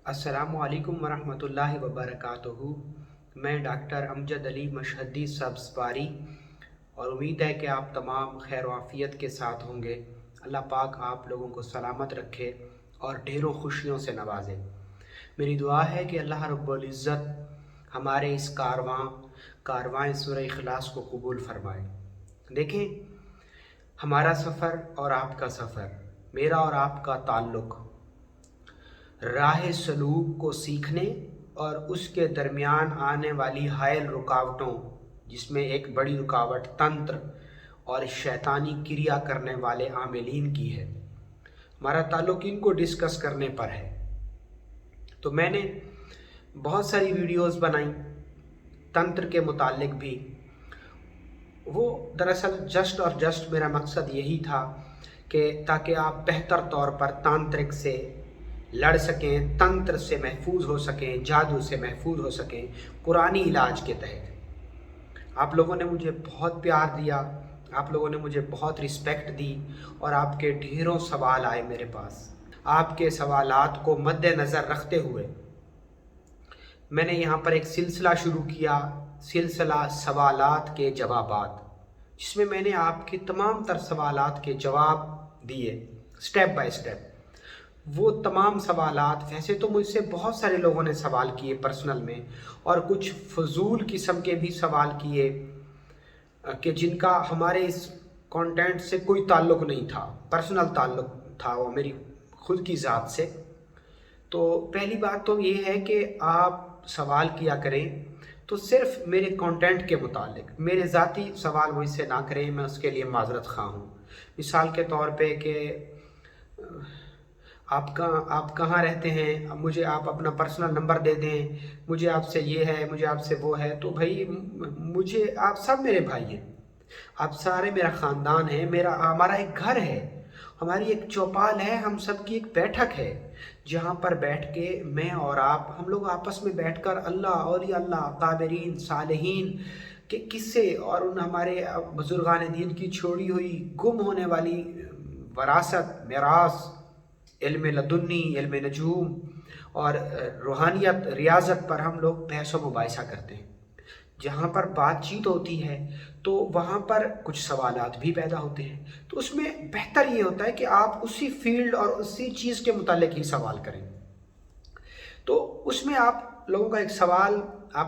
अस्सलामुअलैकुम वरहमतुल्लाहि वबरकातुहू। मैं डॉक्टर अमजद अली मशहदी सब्ज़बारी और उम्मीद है कि आप तमाम खैर आफ़ियत के साथ होंगे। अल्लाह पाक आप लोगों को सलामत रखे और ढेरों खुशियों से नवाजे। मेरी दुआ है कि अल्लाह रब्बुल इज़्ज़त हमारे इस कारवां सूरह इखलास को कबूल फरमाए। देखें, हमारा सफ़र और आपका सफ़र, मेरा और आपका ताल्लुक़ राह सलूक को सीखने और उसके दरमियान आने वाली हायल रुकावटों, जिसमें एक बड़ी रुकावट तंत्र और शैतानी क्रिया करने वाले आमिलीन की है, हमारा ताल्लुक़ इनको डिस्कस करने पर है। तो मैंने बहुत सारी वीडियोस बनाई तंत्र के मुतालिक भी। वो दरअसल जस्ट मेरा मकसद यही था कि ताकि आप बेहतर तौर पर तांत्रिक से लड़ सकें, तंत्र से महफूज हो सकें, जादू से महफूज हो सकें, पुरानी इलाज के तहत। आप लोगों ने मुझे बहुत प्यार दिया, आप लोगों ने मुझे बहुत रिस्पेक्ट दी और आपके ढेरों सवाल आए मेरे पास। आपके सवालात को मद्देनज़र रखते हुए मैंने यहाँ पर एक सिलसिला शुरू किया, सिलसिला सवालात के जवाबात, जिसमें मैंने आपके तमाम तर सवालात के जवाब दिए स्टेप बाय स्टेप। वो तमाम सवालात, वैसे तो मुझसे बहुत सारे लोगों ने सवाल किए पर्सनल में, और कुछ फजूल किस्म के भी सवाल किए कि जिनका हमारे इस कंटेंट से कोई ताल्लुक़ नहीं था, पर्सनल ताल्लुक़ था वो मेरी खुद की ज़ात से। तो पहली बात तो ये है कि आप सवाल किया करें तो सिर्फ़ मेरे कंटेंट के मुतालिक, मेरे ज़ाती सवाल मुझसे ना करें, मैं उसके लिए माज़रत ख़्वाह हूँ। मिसाल के तौर पे कि आप कहाँ रहते हैं, अब मुझे आप अपना पर्सनल नंबर दे दें, मुझे आपसे ये है, मुझे आपसे वो है। तो भाई मुझे आप सब मेरे भाई हैं, आप सारे मेरा ख़ानदान है, हमारा एक घर है, हमारी एक चौपाल है, हम सब की एक बैठक है जहाँ पर बैठ के मैं और आप, हम लोग आपस में बैठकर अल्लाह और अल्लाह काबिरीन सालिहीन के किस्से और उन हमारे बुजुर्गान दीन की छोड़ी हुई गुम होने वाली वरासत, मिरास, इल्म लदुन्नी, इल्म नजूम और रूहानियत, रियाजत पर हम लोग बहस व मुबाहिसा करते हैं। जहाँ पर बातचीत होती है तो वहाँ पर कुछ सवालात भी पैदा होते हैं। तो उसमें बेहतर ये होता है कि आप उसी फील्ड और उसी चीज़ के मुतालिक ही सवाल करें। तो उसमें आप लोगों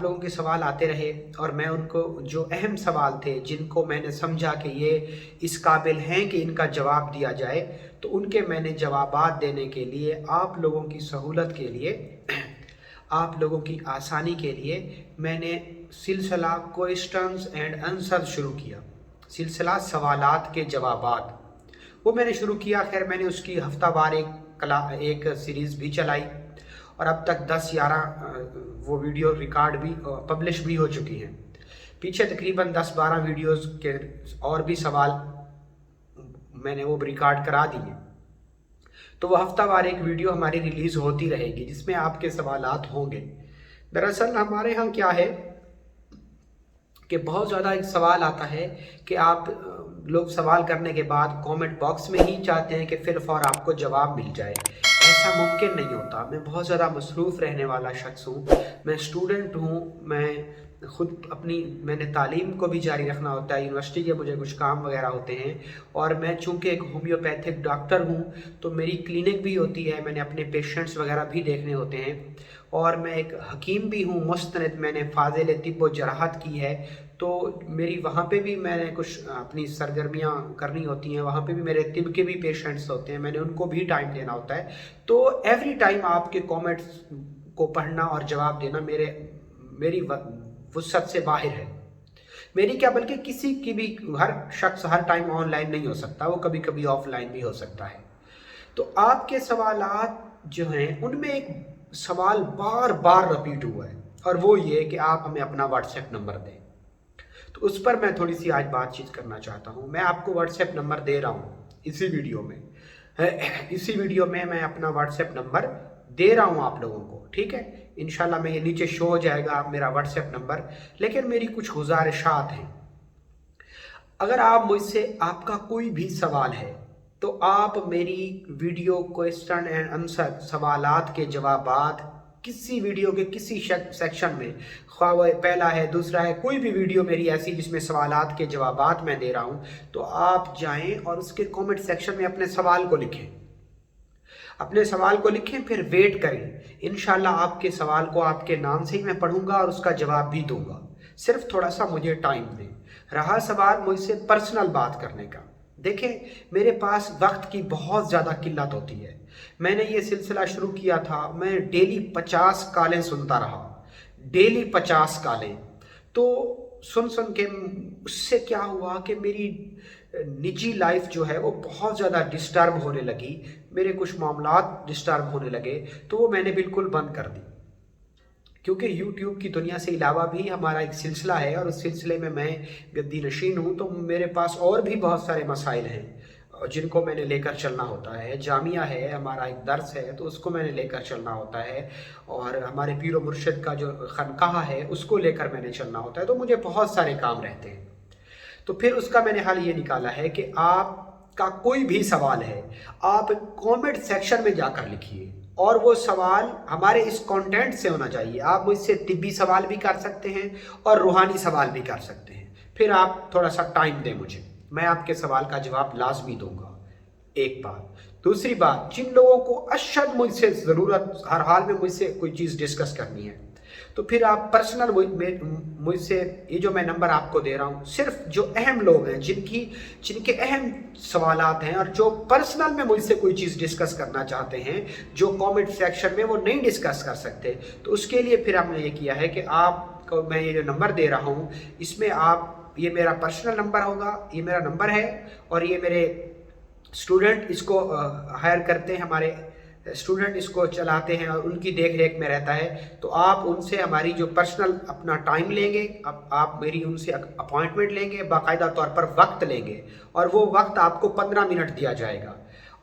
लोगों के सवाल आते रहे और मैं उनको, जो अहम सवाल थे जिनको मैंने समझा कि ये इस काबिल हैं कि इनका जवाब दिया जाए, तो उनके मैंने जवाबात देने के लिए, आप लोगों की सहूलत के लिए, आप लोगों की आसानी के लिए मैंने सिलसिला क्वेश्चंस एंड आंसर शुरू किया, सिलसिला सवालात के जवाबात, वो मैंने शुरू किया। खैर मैंने उसकी हफ्तावार एक सीरीज़ भी चलाई और अब तक 10-11 वो वीडियो रिकॉर्ड भी पब्लिश भी हो चुकी हैं। पीछे तकरीबन 10-12 वीडियोस के और भी सवाल मैंने वो रिकॉर्ड करा दिए। तो वो हफ्तावार एक वीडियो हमारी रिलीज़ होती रहेगी जिसमें आपके सवालात होंगे। दरअसल हमारे यहाँ क्या है कि बहुत ज़्यादा एक सवाल आता है कि आप लोग सवाल करने के बाद कमेंट बॉक्स में ही चाहते हैं कि फिर फौर आपको जवाब मिल जाए। ऐसा मुमकिन नहीं होता। मैं बहुत ज़्यादा मसरूफ़ रहने वाला शख्स हूँ, मैं स्टूडेंट हूँ, मैंने तालीम को भी जारी रखना होता है, यूनिवर्सिटी के मुझे कुछ काम वगैरह होते हैं, और मैं चूँकि एक होम्योपैथिक डॉक्टर हूँ तो मेरी क्लिनिक भी होती है, मैंने अपने पेशेंट्स वगैरह भी देखने होते हैं, और मैं एक हकीम भी हूँ मुस्तनद, मैंने फाजिल तिब व जराहत की है, तो मेरी वहाँ पे भी मैंने कुछ अपनी सरगर्मियाँ करनी होती हैं, वहाँ पे भी मेरे तिब के भी पेशेंट्स होते हैं, मैंने उनको भी टाइम देना होता है। तो एवरी टाइम आपके कमेंट्स को पढ़ना और जवाब देना मेरी वुसअत से बाहर है। मेरी क्या, बल्कि किसी की भी, हर शख्स हर टाइम ऑनलाइन नहीं हो सकता, वो कभी कभी ऑफलाइन भी हो सकता है। तो आपके सवालात जो हैं उनमें एक सवाल बार बार रिपीट हुआ है, और वो ये कि आप हमें अपना व्हाट्सएप नंबर दें। तो उस पर मैं थोड़ी सी आज बातचीत करना चाहता हूँ। मैं आपको व्हाट्सएप नंबर दे रहा हूँ इसी वीडियो में, मैं अपना व्हाट्सएप नंबर दे रहा हूँ आप लोगों को, ठीक है। इंशाल्लाह मैं ये नीचे शो हो जाएगा मेरा व्हाट्सएप नंबर। लेकिन मेरी कुछ गुजारिशात हैं। अगर आप मुझसे, आपका कोई भी सवाल है तो आप मेरी वीडियो क्वेश्चन एंड आंसर सवालात के जवाबात किसी वीडियो के किसी सेक्शन में, ख्वाह वो पहला है दूसरा है, कोई भी वीडियो मेरी ऐसी जिसमें सवालात के जवाबात मैं दे रहा हूँ, तो आप जाएं और उसके कमेंट सेक्शन में अपने सवाल को लिखें, अपने सवाल को लिखें, फिर वेट करें। इंशाल्लाह आपके सवाल को आपके नाम से ही मैं पढ़ूंगा और उसका जवाब भी दूंगा। सिर्फ थोड़ा सा मुझे टाइम दें। रहा सवाल मुझसे पर्सनल बात करने का, देखें मेरे पास वक्त की बहुत ज़्यादा किल्लत होती है। मैंने ये सिलसिला शुरू किया था, मैं डेली 50 कॉलें सुनता रहा, डेली 50 कॉलें। तो सुन सुन के उससे क्या हुआ कि मेरी निजी लाइफ जो है वो बहुत ज़्यादा डिस्टर्ब होने लगी, मेरे कुछ मामलात डिस्टर्ब होने लगे, तो वो मैंने बिल्कुल बंद कर दी। क्योंकि YouTube की दुनिया से अलावा भी हमारा एक सिलसिला है और उस सिलसिले में मैं गद्दी नशीन हूँ, तो मेरे पास और भी बहुत सारे मसाइल हैं जिनको मैंने लेकर चलना होता है। जामिया है, हमारा एक दर्स है, तो उसको मैंने लेकर चलना होता है, और हमारे पीर व मुर्शिद का जो खनकाह है उसको लेकर मैंने चलना होता है। तो मुझे बहुत सारे काम रहते हैं। तो फिर उसका मैंने हल ये निकाला है कि आपका कोई भी सवाल है, आप कमेंट सेक्शन में जाकर लिखिए, और वो सवाल हमारे इस कंटेंट से होना चाहिए। आप मुझसे तिब्बी सवाल भी कर सकते हैं और रूहानी सवाल भी कर सकते हैं। फिर आप थोड़ा सा टाइम दें मुझे, मैं आपके सवाल का जवाब लाजमी दूंगा। एक बात। दूसरी बात, जिन लोगों को अशद मुझसे ज़रूरत, हर हाल में मुझसे कोई चीज़ डिस्कस करनी है, तो फिर आप पर्सनल मुझसे, ये जो मैं नंबर आपको दे रहा हूँ, सिर्फ जो अहम लोग हैं, जिनके अहम सवालात हैं और जो पर्सनल में मुझसे कोई चीज़ डिस्कस करना चाहते हैं, जो कमेंट सेक्शन में वो नहीं डिस्कस कर सकते, तो उसके लिए फिर हमने ये किया है कि आपको मैं ये जो नंबर दे रहा हूँ, इसमें आप, ये मेरा पर्सनल नंबर होगा, ये मेरा नंबर है, और ये मेरे स्टूडेंट इसको हायर करते हैं, हमारे स्टूडेंट इसको चलाते हैं और उनकी देख रेख में रहता है। तो आप उनसे हमारी जो पर्सनल अपना टाइम लेंगे, आप मेरी उनसे अपॉइंटमेंट लेंगे, बाकायदा तौर पर वक्त लेंगे, और वो वक्त आपको 15 मिनट दिया जाएगा,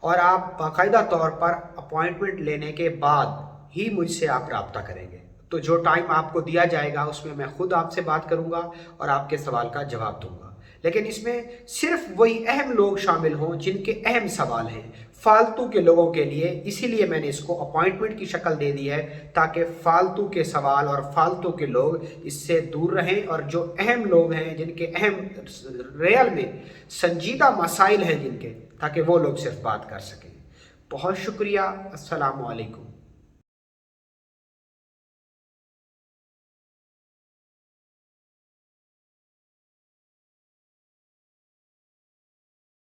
और आप बाकायदा तौर पर अपॉइंटमेंट लेने के बाद ही मुझसे आप रब्ता करेंगे। तो जो टाइम आपको दिया जाएगा उसमें मैं खुद आपसे बात करूंगा और आपके सवाल का जवाब दूंगा, लेकिन इसमें सिर्फ वही अहम लोग शामिल हों जिनके अहम सवाल हैं, फालतू के लोगों के लिए। इसीलिए मैंने इसको अपॉइंटमेंट की शक्ल दे दी है, ताकि फालतू के सवाल और फालतू के लोग इससे दूर रहें, और जो अहम लोग हैं, जिनके अहम रियल में संजीदा मसाइल हैं जिनके, ताकि वो लोग सिर्फ बात कर सकें। बहुत शुक्रिया। अस्सलामु अलैकुम।